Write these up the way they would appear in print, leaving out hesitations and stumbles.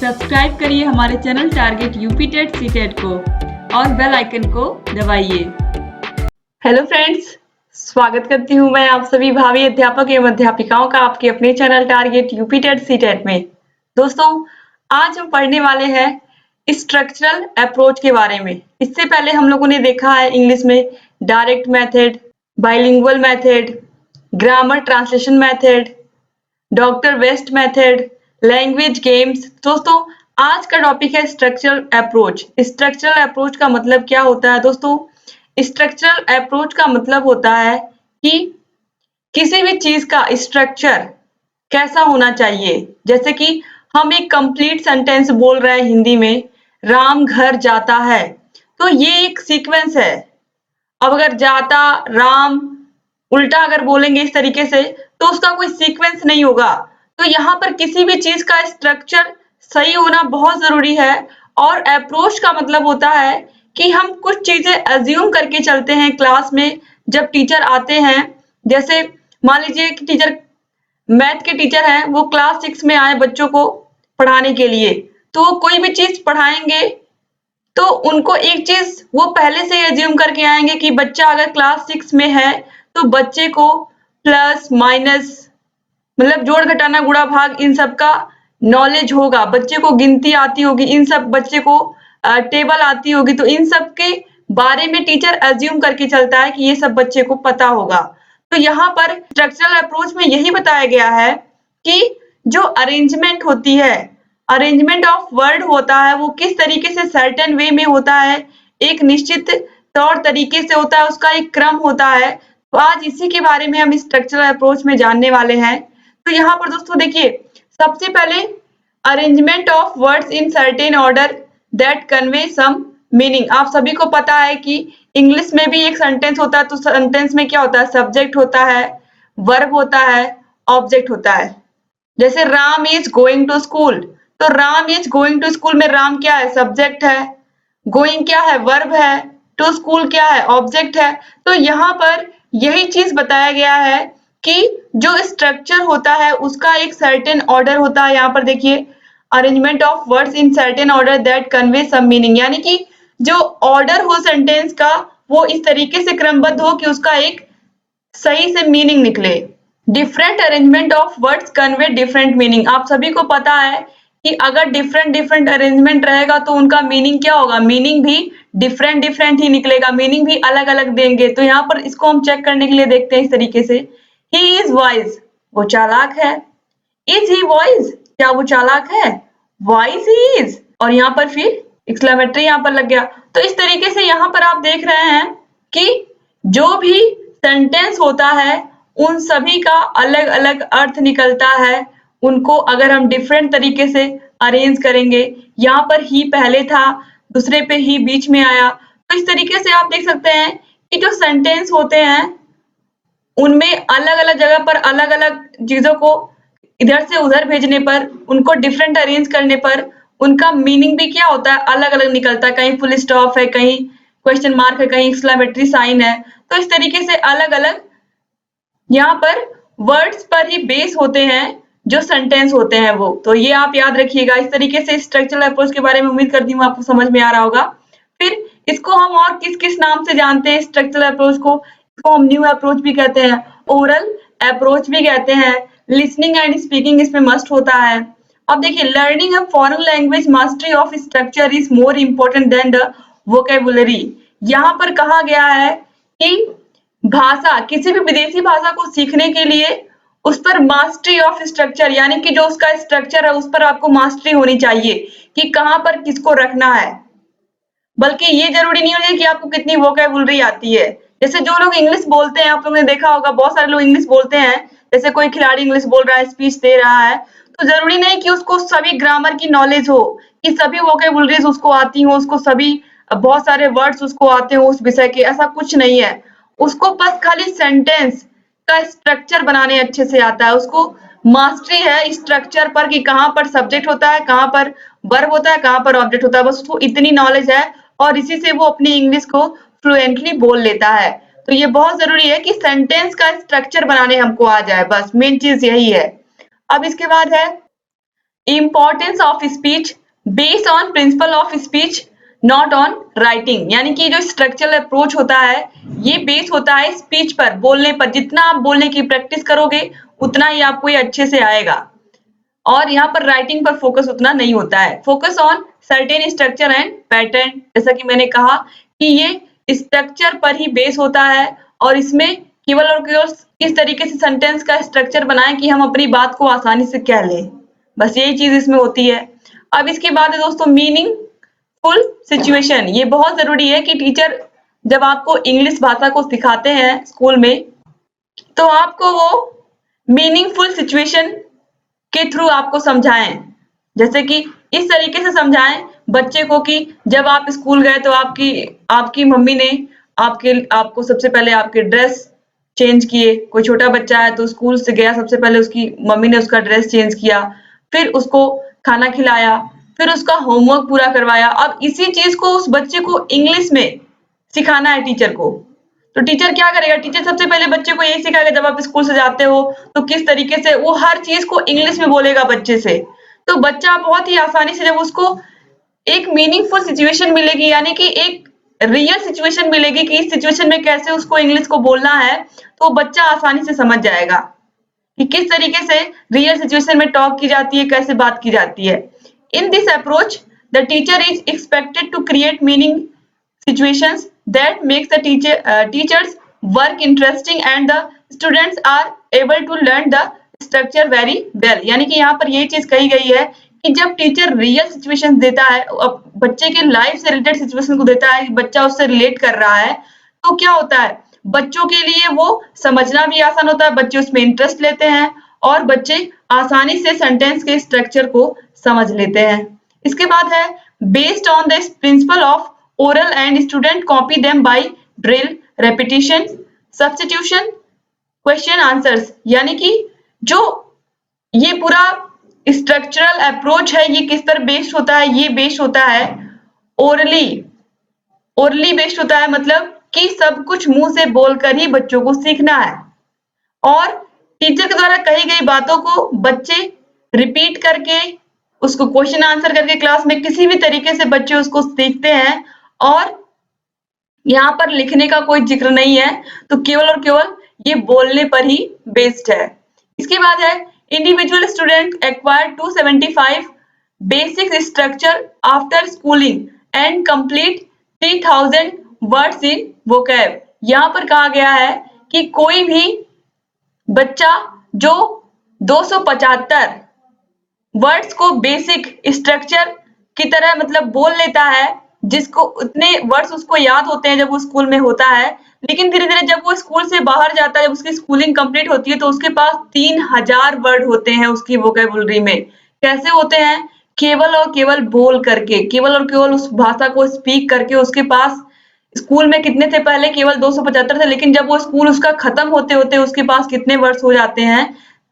Subscribe करिए हमारे channel target UP TET CTET को और बेल आइकन को दबाइए। हेलो फ्रेंड्स, स्वागत करती हूँ मैं आप सभी भावी अध्यापक एवं अध्यापिकाओं का आपके अपने channel target UP TET CTET में। दोस्तों, आज हम पढ़ने वाले हैं स्ट्रक्चरल अप्रोच के बारे में। इससे पहले हम लोगों ने देखा है इंग्लिश में direct method, bilingual method, grammar translation method, doctor west method, language games. दोस्तों, आज का टॉपिक है स्ट्रक्चरल अप्रोच। स्ट्रक्चरल अप्रोच का मतलब क्या होता है दोस्तों? स्ट्रक्चरल अप्रोच का मतलब होता है कि किसी भी चीज का स्ट्रक्चर कैसा होना चाहिए। जैसे कि हम एक कंप्लीट सेंटेंस बोल रहे हैं हिंदी में, राम घर जाता है, तो ये एक सीक्वेंस है। अब अगर जाता, राम उल्टा अगर बोलेंगे इस तरीके से तो उसका कोई सीक्वेंस नहीं होगा। तो यहाँ पर किसी भी चीज का स्ट्रक्चर सही होना बहुत जरूरी है। और अप्रोच का मतलब होता है कि हम कुछ चीजें अज्यूम करके चलते हैं क्लास में। जब टीचर आते हैं, जैसे मान लीजिए कि टीचर मैथ के टीचर हैं, वो क्लास 6 में आए बच्चों को पढ़ाने के लिए, तो वो कोई भी चीज पढ़ाएंगे तो उनको एक चीज वो पहले से ही अज्यूम करके आएंगे कि बच्चा अगर क्लास 6 में है तो बच्चे को प्लस माइनस मतलब जोड़ घटाना गुणा भाग इन सब का नॉलेज होगा, बच्चे को गिनती आती होगी, इन सब बच्चे को टेबल आती होगी। तो इन सब के बारे में टीचर अज्यूम करके चलता है कि ये सब बच्चे को पता होगा। तो यहाँ पर स्ट्रक्चरल अप्रोच में यही बताया गया है कि जो अरेंजमेंट होती है, अरेंजमेंट ऑफ वर्ड होता है, वो किस तरीके से सर्टेन वे में होता है, एक निश्चित तौर तरीके से होता है, उसका एक क्रम होता है। तो आज इसी के बारे में हम स्ट्रक्चरल अप्रोच में जानने वाले हैं। तो यहाँ पर दोस्तों देखिए, सबसे पहले arrangement of words in certain order that convey some meaning. आप सभी को पता है कि इंग्लिश में भी एक सेंटेंस होता है, तो सेंटेंस में क्या होता है? सब्जेक्ट होता है, वर्ब होता है, ऑब्जेक्ट होता है। जैसे Ram is going to school, तो Ram is going to school में राम क्या है? सब्जेक्ट है, गोइंग क्या है? वर्ब है, टू स्कूल क्या है? ऑब्जेक्ट है। तो यहाँ पर यही चीज बताया गया है कि जो स्ट्रक्चर होता है उसका एक सर्टेन ऑर्डर होता है। यहाँ पर देखिए, arrangement of words in certain order that convey some meaning, यानी कि जो ऑर्डर हो सेंटेंस का वो इस तरीके से क्रमबद्ध हो कि उसका एक सही से मीनिंग निकले। Different arrangement of words convey different meaning. आप सभी को पता है कि अगर डिफरेंट डिफरेंट अरेंजमेंट रहेगा तो उनका मीनिंग क्या होगा? मीनिंग भी डिफरेंट डिफरेंट ही निकलेगा, मीनिंग भी अलग अलग देंगे। तो यहाँ पर इसको हम चेक करने के लिए देखते हैं इस तरीके से, ही इज वाइज, वो चालाक है। इज ही वाइज, क्या वो चालाक है? Wise he is. और यहाँ पर फिर एक्सक्लेमेटरी यहाँ पर लग गया। तो इस तरीके से यहाँ पर आप देख रहे हैं कि जो भी सेंटेंस होता है उन सभी का अलग अलग अर्थ निकलता है। उनको अगर हम डिफरेंट तरीके से अरेंज करेंगे, यहाँ पर ही पहले था, दूसरे पे ही बीच में आया, तो इस तरीके से आप देख सकते हैं कि जो सेंटेंस होते हैं उनमें अलग अलग जगह पर अलग अलग चीजों को इधर से उधर भेजने पर, उनको डिफरेंट अरेंज करने पर उनका मीनिंग भी क्या होता है? अलग अलग निकलता है। कहीं फुल स्टॉप है, कहीं क्वेश्चन मार्क है, कहीं एक्सक्लेमेटरी साइन है। तो इस तरीके से अलग अलग यहाँ पर वर्ड्स पर ही बेस होते हैं जो सेंटेंस होते हैं वो। तो ये आप याद रखिएगा। इस तरीके से स्ट्रक्चरल अप्रोच के बारे में उम्मीद करती हूँ आपको समझ में आ रहा होगा। फिर इसको हम और किस किस नाम से जानते हैं स्ट्रक्चरल अप्रोच को? इसको हम न्यू अप्रोच भी कहते हैं, ओरल अप्रोच भी कहते हैं, लिसनिंग एंड स्पीकिंग इसमें मस्ट होता है। अब देखिए, learning a foreign language mastery of structure is more important then the vocabulary. यहाँ पर कहा गया है कि भाषा, किसी भी विदेशी भाषा को सीखने के लिए उस पर मास्टरी ऑफ स्ट्रक्चर, यानी कि जो उसका स्ट्रक्चर है उस पर आपको मास्टरी होनी चाहिए कि कहाँ पर किसको रखना है। बल्कि ये जरूरी नहीं होता कि आपको कितनी वोकैबुलरी आती है। जैसे जो लोग इंग्लिश बोलते हैं, आप लोगों ने देखा होगा बहुत सारे लोग इंग्लिश बोलते हैं, जैसे कोई खिलाड़ी इंग्लिश बोल रहा है, स्पीच दे रहा है, तो जरूरी नहीं कि उसको सभी ग्रामर की नॉलेज हो, कि सभी वोकैबुलरीज उसको आती हो, उसको सभी बहुत सारे वर्ड्स उसको आते हो उस विषय के, ऐसा कुछ नहीं है। उसको बस खाली सेंटेंस का स्ट्रक्चर बनाने अच्छे से आता है। उसको मास्टरी है स्ट्रक्चर पर कि कहाँ पर सब्जेक्ट होता है, कहाँ पर वर्ब होता है, कहाँ पर ऑब्जेक्ट होता है, बस उसको इतनी नॉलेज है और इसी से वो अपनी इंग्लिश को फ्लुएंटली बोल लेता है। तो ये बहुत जरूरी है कि सेंटेंस का स्ट्रक्चर बनाने हमको आ जाए, बस मेन चीज यही है। अब इसके बाद है importance of speech based on principle of speech not on writing, यानी कि जो स्ट्रक्चरल अप्रोच होता है ये बेस होता है स्पीच पर, बोलने पर। जितना आप बोलने की प्रैक्टिस करोगे उतना ही आपको ये अच्छे से आएगा, और यहाँ पर राइटिंग पर फोकस उतना नहीं होता है। Focus on certain structure and pattern, जैसा कि मैंने कहा कि ये स्ट्रक्चर पर ही बेस होता है, और इसमें केवल और केवल किस तरीके से सेंटेंस का स्ट्रक्चर बनाएं कि हम अपनी बात को आसानी से कह लें, बस यही चीज इसमें होती है। अब इसके बाद है दोस्तों मीनिंगफुल सिचुएशन। ये बहुत जरूरी है कि टीचर जब आपको इंग्लिश भाषा को सिखाते हैं स्कूल में, तो आपको वो मीनिंगफुल सिचुएशन के थ्रू आपको समझाएं। जैसे कि इस तरीके से समझाएं बच्चे को कि जब आप स्कूल गए तो आपकी आपकी मम्मी ने आपको सबसे पहले आपके ड्रेस चेंज किए। कोई छोटा बच्चा है तो स्कूल से गया, सबसे पहले उसकी मम्मी ने उसका ड्रेस चेंज किया, फिर उसको खाना खिलाया, फिर उसका होमवर्क पूरा करवाया। अब इसी चीज को उस बच्चे को इंग्लिश में सिखाना है टीचर को। तो टीचर क्या करेगा, टीचर सबसे पहले बच्चे को यही सिखाएगा, जब आप स्कूल से जाते हो तो किस तरीके से वो हर चीज को इंग्लिश में बोलेगा बच्चे से। तो बच्चा बहुत ही आसानी से, जब उसको एक मीनिंगफुल सिचुएशन मिलेगी, यानी कि एक रियल सिचुएशन मिलेगी कि इस सिचुएशन में कैसे उसको इंग्लिश को बोलना है, तो बच्चा आसानी से समझ जाएगा कि किस तरीके से रियल सिचुएशन में टॉक की जाती है, कैसे बात की जाती है। In this approach the teacher is expected to create meaning situations that makes the teachers work interesting and the students are able to learn the structure very well। यानी कि यहाँ पर ये चीज कही गई है कि जब टीचर रियल सिचुएशन देता है, बच्चे के लाइफ से रिलेटेड सिचुएशन को देता है, बच्चा उससे रिलेट कर रहा है, तो क्या होता है बच्चों के लिए वो समझना भी आसान होता है, बच्चे उसमें इंटरेस्ट लेते हैं और बच्चे आसानी से सेंटेंस के स्ट्रक्चर को समझ लेते हैं। इसके बाद है based on the principle of oral and student copy them by drill, repetition, substitution, question answers। यानी कि जो ये पूरा स्ट्रक्चरल अप्रोच है ये किस पर बेस्ड होता है, ये बेस्ड होता है ओरली बेस्ड होता है, मतलब कि सब कुछ मुंह से बोलकर ही बच्चों को सीखना है, और टीचर के द्वारा कही गई बातों को बच्चे रिपीट करके, उसको क्वेश्चन आंसर करके क्लास में किसी भी तरीके से बच्चे उसको सीखते हैं, और यहाँ पर लिखने का कोई जिक्र नहीं है, तो केवल और केवल ये बोलने पर ही बेस्ड है। इसके बाद है individual student acquire 275 basic structure after schooling and complete 3000 words in vocab. यहाँ पर कहा गया है कि कोई भी बच्चा जो 275 वर्ड्स को बेसिक स्ट्रक्चर की तरह मतलब बोल लेता है, जिसको उतने वर्ड्स उसको याद होते हैं जब वो स्कूल में होता है, लेकिन धीरे धीरे जब वो स्कूल से बाहर जाता है, जब उसकी स्कूलिंग कंप्लीट होती है, तो उसके पास 3000 वर्ड होते हैं उसकी वोकैबुलरी में। कैसे होते हैं, केवल और केवल बोल करके, केवल और केवल उस भाषा को स्पीक करके। उसके पास स्कूल में कितने थे पहले, केवल 275 थे, लेकिन जब वो स्कूल उसका खत्म होते होते उसके पास कितने वर्ड्स हो जाते हैं,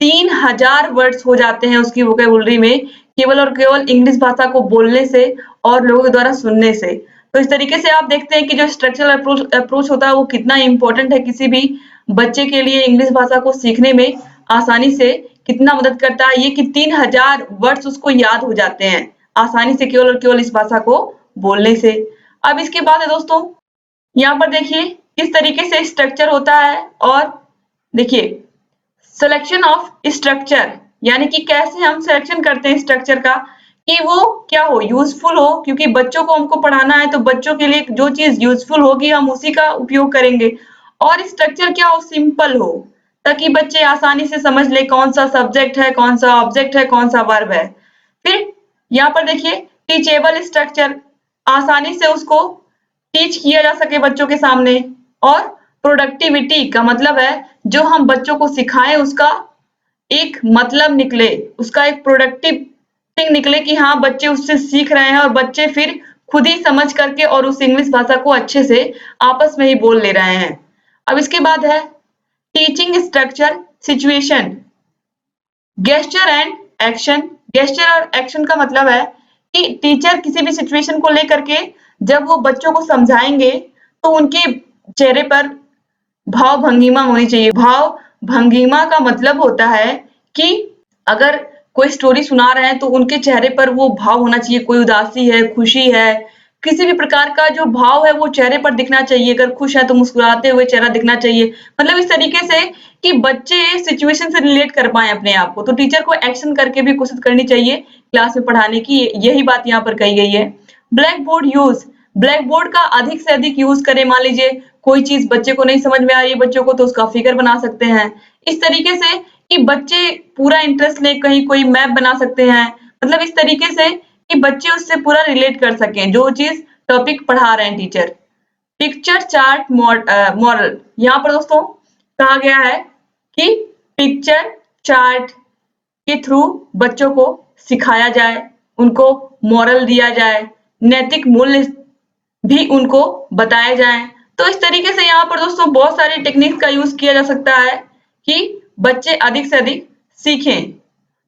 3000 वर्ड्स हो जाते हैं उसकी वोकैबुलरी में, केवल और केवल इंग्लिश भाषा को बोलने से और लोगों के द्वारा सुनने से। तो इस तरीके से आप देखते हैं कि जो स्ट्रक्चरल अप्रोच होता है वो कितना इंपॉर्टेंट है किसी भी बच्चे के लिए, इंग्लिश भाषा को सीखने में आसानी से कितना मदद करता है ये कि 3000 वर्ड्स उसको याद हो जाते हैं आसानी से, केवल और केवल इस भाषा को बोलने से। अब इसके बाद है दोस्तों, यहाँ पर देखिए किस तरीके से स्ट्रक्चर होता है, और देखिए सिलेक्शन ऑफ स्ट्रक्चर, यानी कि कैसे हम सिलेक्शन करते हैं स्ट्रक्चर का कि वो क्या हो, यूजफुल हो, क्योंकि बच्चों को हमको पढ़ाना है, तो बच्चों के लिए जो चीज यूजफुल होगी हम उसी का उपयोग करेंगे। और स्ट्रक्चर क्या हो, सिंपल हो, ताकि बच्चे आसानी से समझ ले कौन सा सब्जेक्ट है, कौन सा ऑब्जेक्ट है, कौन सा वर्ब है। फिर यहाँ पर देखिए टीचेबल स्ट्रक्चर, आसानी से उसको टीच किया जा सके बच्चों के सामने। और प्रोडक्टिविटी का मतलब है जो हम बच्चों को सिखाएं उसका एक मतलब निकले, उसका एक प्रोडक्टिव थिंग निकले कि हाँ बच्चे उससे सीख रहे हैं और बच्चे फिर खुद ही समझ करके और उस इंग्लिश भाषा को अच्छे से आपस में ही बोल ले रहे हैं। अब इसके बाद है teaching structure situation, gesture and action. Gesture और एक्शन का मतलब है कि टीचर किसी भी सिचुएशन को लेकर के जब वो बच्चों को समझाएंगे तो उनके चेहरे पर भाव भंगिमा होनी चाहिए। भाव भंगिमा का मतलब होता है कि अगर कोई स्टोरी सुना रहे हैं तो उनके चेहरे पर वो भाव होना चाहिए, कोई उदासी है, खुशी है, किसी भी प्रकार का जो भाव है वो चेहरे पर दिखना चाहिए। अगर खुश है तो मुस्कुराते हुए चेहरा दिखना चाहिए। मतलब इस तरीके से कि बच्चे सिचुएशन से रिलेट कर पाएँ अपने आप को। तो टीचर को एक्शन करके भी कोशिश करनी चाहिए क्लास में पढ़ाने की, यही बात यहाँ पर कही गई है। Black board use, black board का अधिक से अधिक यूज़ करें। मान लीजिए कोई चीज़ बच्चे को नहीं समझ में आ रही है बच्चों को, तो उसका फिगर बना सकते हैं। इस तरीके से कि बच्चे पूरा इंटरेस्ट लें, कहीं कोई मैप बना सकते हैं। मतलब इस तरीके से कि बच्चे उससे पूरा रिलेट कर सकें, जो चीज़ टॉपिक पढ़ा रहे हैं टीचर। पिक्चर चार्ट मॉडल, यहाँ पर दोस्तों कहा गया है कि पिक्चर चार्ट के थ्रू बच्चों को सिखाया जाए, उनको मॉरल दिया जाए, नैतिक मूल्य भी उनको बताए जाएं। तो इस तरीके से यहाँ पर दोस्तों बहुत सारी टेक्निक्स का यूज किया जा सकता है कि बच्चे अधिक से अधिक सीखें।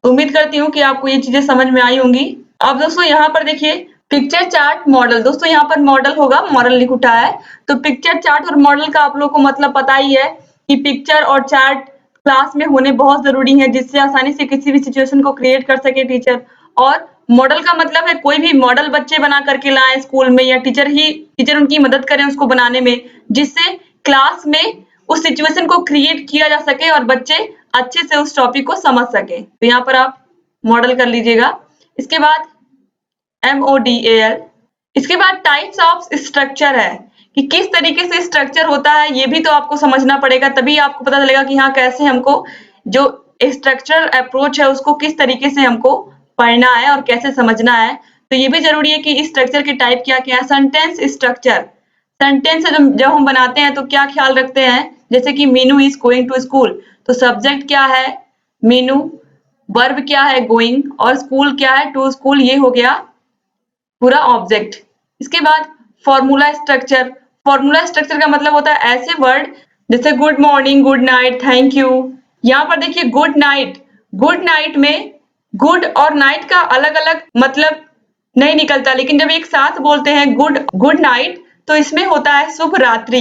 उम्मीद करती हूँ कि आपको ये चीजें समझ में आई होंगी। अब दोस्तों यहाँ पर देखिए पिक्चर चार्ट मॉडल, दोस्तों यहाँ पर मॉडल होगा, मॉडल लिख उठा है। तो पिक्चर चार्ट और मॉडल का आप लोगों को मतलब पता ही है कि पिक्चर और चार्ट क्लास में होने बहुत जरूरी है, जिससे आसानी से किसी भी सिचुएशन को क्रिएट कर सके टीचर। और मॉडल का मतलब है कोई भी मॉडल बच्चे बना करके लाएं स्कूल में, या टीचर उनकी मदद करें उसको बनाने में, जिससे क्लास में उस सिचुएशन को क्रिएट किया जा सके और बच्चे अच्छे से उस टॉपिक को समझ सके। तो यहाँ पर आप मॉडल कर लीजिएगा। इसके बाद MODAL, इसके बाद टाइप्स ऑफ स्ट्रक्चर है कि किस तरीके से स्ट्रक्चर होता है, ये भी तो आपको समझना पड़ेगा, तभी आपको पता चलेगा कि हाँ कैसे हमको जो स्ट्रक्चरल अप्रोच है उसको किस तरीके से हमको पढ़ना है और कैसे समझना है। तो ये भी जरूरी है कि इस स्ट्रक्चर के टाइप क्या क्या है। सेंटेंस स्ट्रक्चर, सेंटेंस जब हम बनाते हैं तो क्या ख्याल रखते हैं, जैसे कि Meenu is going to school, तो सब्जेक्ट क्या है मीनू, वर्ब क्या है गोइंग, और स्कूल क्या है टू स्कूल, ये हो गया पूरा ऑब्जेक्ट। इसके बाद फॉर्मूला स्ट्रक्चर, फॉर्मूला स्ट्रक्चर का मतलब होता है ऐसे वर्ड जैसे good morning, good night, thank you. यहाँ पर देखिए गुड नाइट, गुड नाइट में गुड और नाइट का अलग अलग मतलब नहीं निकलता, लेकिन जब एक साथ बोलते हैं गुड नाइट तो इसमें होता है शुभ रात्रि।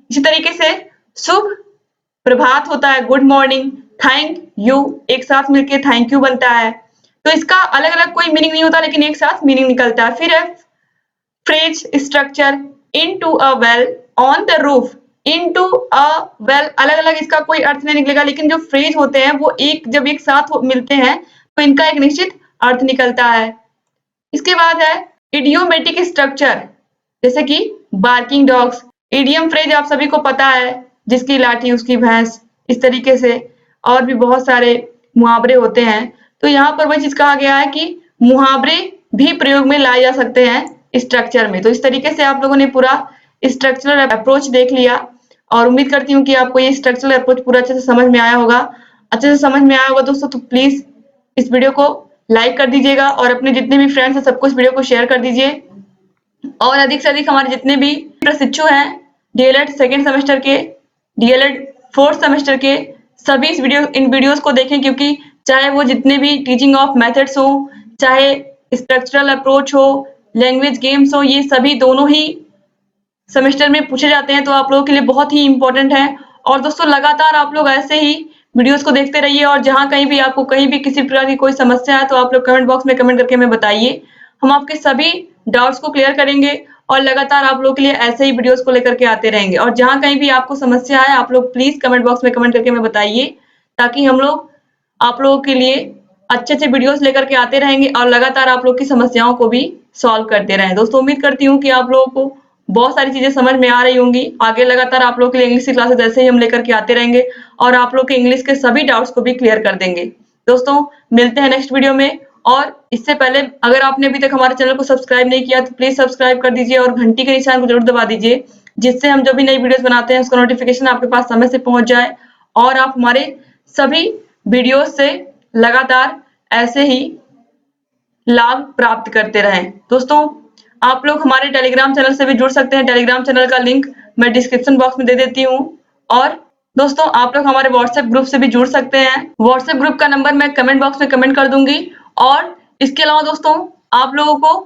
इसी तरीके से शुभ प्रभात होता है गुड मॉर्निंग, थैंक यू एक साथ मिलके थैंक यू बनता है। तो इसका अलग अलग कोई मीनिंग नहीं होता, लेकिन एक साथ मीनिंग निकलता है। फिर है phrase structure, into a well, on the roof, into a well, अलग अलग इसका कोई अर्थ नहीं निकलेगा, लेकिन जो फ्रेज होते हैं वो जब एक साथ मिलते हैं तो इनका एक निश्चित अर्थ निकलता है। इसके बाद है इडियोमेटिक स्ट्रक्चर, जैसे कि बार्किंग डॉग्स, इडियम फ्रेज आप सभी को पता है, जिसकी लाठी उसकी भैंस, इस तरीके से और भी बहुत सारे मुहावरे होते हैं। तो यहाँ पर वही चीज कहा गया है कि मुहावरे भी प्रयोग में लाए जा सकते हैं स्ट्रक्चर में। तो इस तरीके से आप लोगों ने पूरा स्ट्रक्चरल अप्रोच देख लिया, और उम्मीद करती हूँ कि आपको ये स्ट्रक्चरल अप्रोच पूरा अच्छे से समझ में आया होगा। अच्छे से समझ में आया होगा दोस्तों तो प्लीज इस वीडियो को लाइक कर दीजिएगा और अपने जितने भी फ्रेंड्स हैं सबको इस वीडियो को शेयर कर दीजिए। और अधिक से अधिक हमारे जितने भी प्रशिक्षु हैं डीएलएड सेकेंड सेमेस्टर के, डीएलएड फोर्थ सेमेस्टर के, सभी इन वीडियोस को देखें, क्योंकि चाहे वो जितने भी टीचिंग ऑफ मेथड्स हो, चाहे स्ट्रक्चरल अप्रोच हो, लैंग्वेज गेम्स हो, ये सभी दोनों ही सेमेस्टर में पूछे जाते हैं, तो आप लोगों के लिए बहुत ही इंपॉर्टेंट है। और दोस्तों लगातार आप लोग ऐसे ही वीडियोस को देखते रहिए, और जहां कहीं भी आपको कहीं भी किसी प्रकार की कोई समस्या है तो आप लोग कमेंट बॉक्स में कमेंट करके हमें बताइए। हम आपके सभी डाउट्स को क्लियर करेंगे और लगातार आप लोगों के लिए ऐसे ही वीडियोस को लेकर के आते रहेंगे। और जहां कहीं भी आपको समस्या है आप लोग प्लीज कमेंट बॉक्स में कमेंट करके हमें बताइए, ताकि हम लोग आप लोगों के लिए अच्छे अच्छे वीडियोस लेकर के आते रहेंगे और लगातार आप लोग की समस्याओं को भी सॉल्व करते रहें। दोस्तों उम्मीद करती हूँ कि आप लोगों को बहुत सारी चीजें समझ में आ रही होंगी। आगे लगातार आप लोग के लिए इंग्लिश की क्लासेस ऐसे ही हम लेकर के आते रहेंगे और आप लोग के इंग्लिश के सभी डाउट्स को भी क्लियर कर देंगे। दोस्तों मिलते हैं नेक्स्ट वीडियो में, और इससे पहले अगर आपने अभी तक हमारे चैनल को सब्सक्राइब नहीं किया तो प्लीज सब्सक्राइब कर दीजिए और घंटी के निशान को जरूर दबा दीजिए, जिससे हम जब भी नई वीडियोस बनाते हैं उसका नोटिफिकेशन आपके पास समय से पहुंच जाए और आप हमारे सभी वीडियोस से लगातार ऐसे ही लाभ प्राप्त करते रहें। दोस्तों आप लोग हमारे टेलीग्राम चैनल से भी जुड़ सकते हैं, टेलीग्राम चैनल का लिंक मैं डिस्क्रिप्शन बॉक्स में दे देती हूँ। और दोस्तों आप लोग हमारे व्हाट्सएप ग्रुप से भी जुड़ सकते हैं, व्हाट्सएप ग्रुप का नंबर मैं कमेंट बॉक्स में कमेंट कर दूंगी। और इसके अलावा दोस्तों आप लोगों को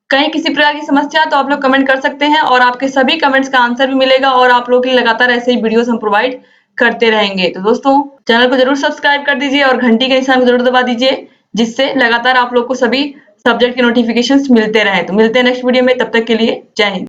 कहीं किसी प्रकार की समस्या तो आप लोग कमेंट कर सकते हैं और आपके सभी कमेंट्स का आंसर भी मिलेगा, और आप लोगों के लिए लगातार ऐसे ही वीडियोस हम प्रोवाइड करते रहेंगे। तो दोस्तों चैनल को जरूर सब्सक्राइब कर दीजिए और घंटी के निशान को जरूर दबा दीजिए, जिससे लगातार आप लोग को सभी सब्जेक्ट के नोटिफिकेशंस मिलते रहे। तो मिलते हैं नेक्स्ट वीडियो में, तब तक के लिए जय हिंद।